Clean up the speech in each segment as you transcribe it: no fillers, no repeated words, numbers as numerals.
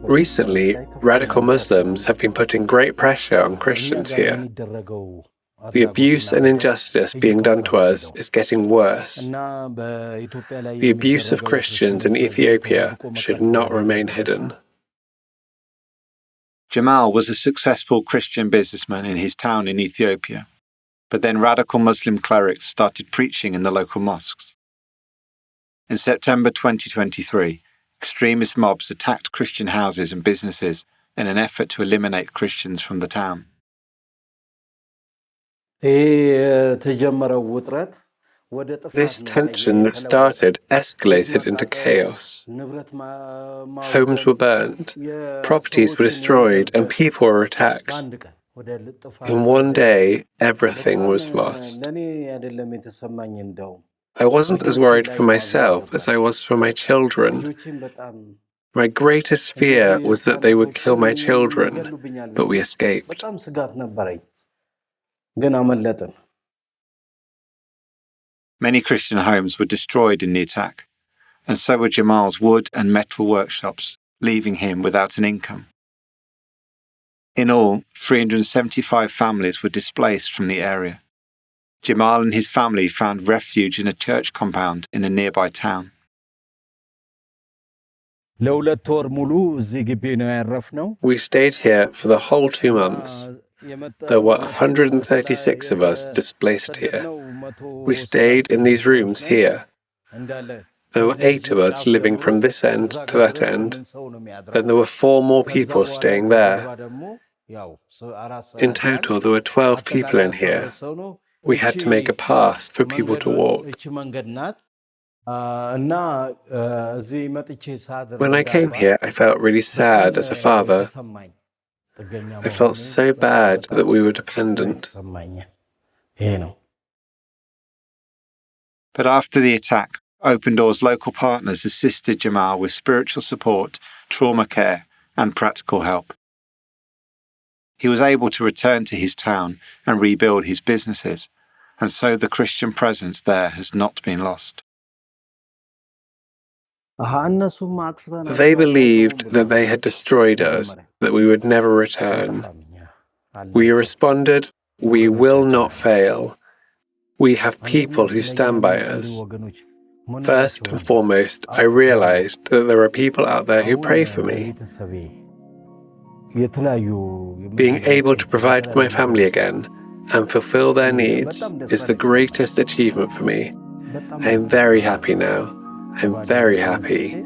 Recently, radical Muslims have been putting great pressure on Christians here. The abuse and injustice being done to us is getting worse. The abuse of Christians in Ethiopia should not remain hidden. Jemal was a successful Christian businessman in his town in Ethiopia, but then radical Muslim clerics started preaching in the local mosques. In September 2023, extremist mobs attacked Christian houses and businesses in an effort to eliminate Christians from the town. This tension that started escalated into chaos. Homes were burned, properties were destroyed, and people were attacked. In one day, everything was lost. I wasn't as worried for myself as I was for my children. My greatest fear was that they would kill my children, but we escaped. Many Christian homes were destroyed in the attack, and so were Jemal's wood and metal workshops, leaving him without an income. In all, 375 families were displaced from the area. Jemal and his family found refuge in a church compound in a nearby town. We stayed here for the whole 2 months. There were 136 of us displaced here. We stayed in these rooms here. There were 8 of us living from this end to that end. Then there were 4 more people staying there. In total, there were 12 people in here. We had to make a path for people to walk. When I came here, I felt really sad as a father. I felt so bad that we were dependent. But after the attack, Open Doors local partners assisted Jemal with spiritual support, trauma care, and practical help. He was able to return to his town and rebuild his businesses, and so the Christian presence there has not been lost. They believed that they had destroyed us, that we would never return. We responded, "We will not fail. We have people who stand by us." First and foremost, I realized that there are people out there who pray for me. Being able to provide for my family again and fulfill their needs is the greatest achievement for me. I am very happy now. I'm very happy.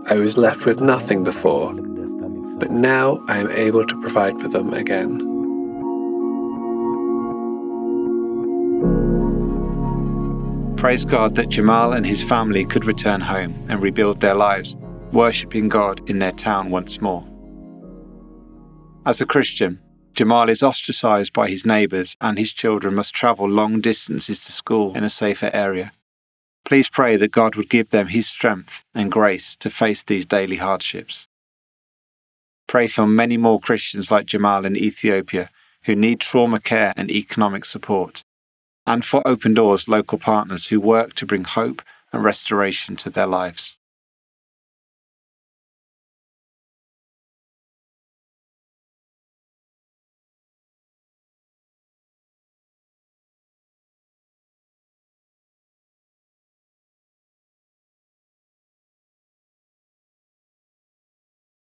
I was left with nothing before, but now I am able to provide for them again. Praise God that Jemal and his family could return home and rebuild their lives, worshipping God in their town once more. As a Christian, Jemal is ostracized by his neighbors, and his children must travel long distances to school in a safer area. Please pray that God would give them his strength and grace to face these daily hardships. Pray for many more Christians like Jemal in Ethiopia who need trauma care and economic support, and for Open Doors local partners who work to bring hope and restoration to their lives.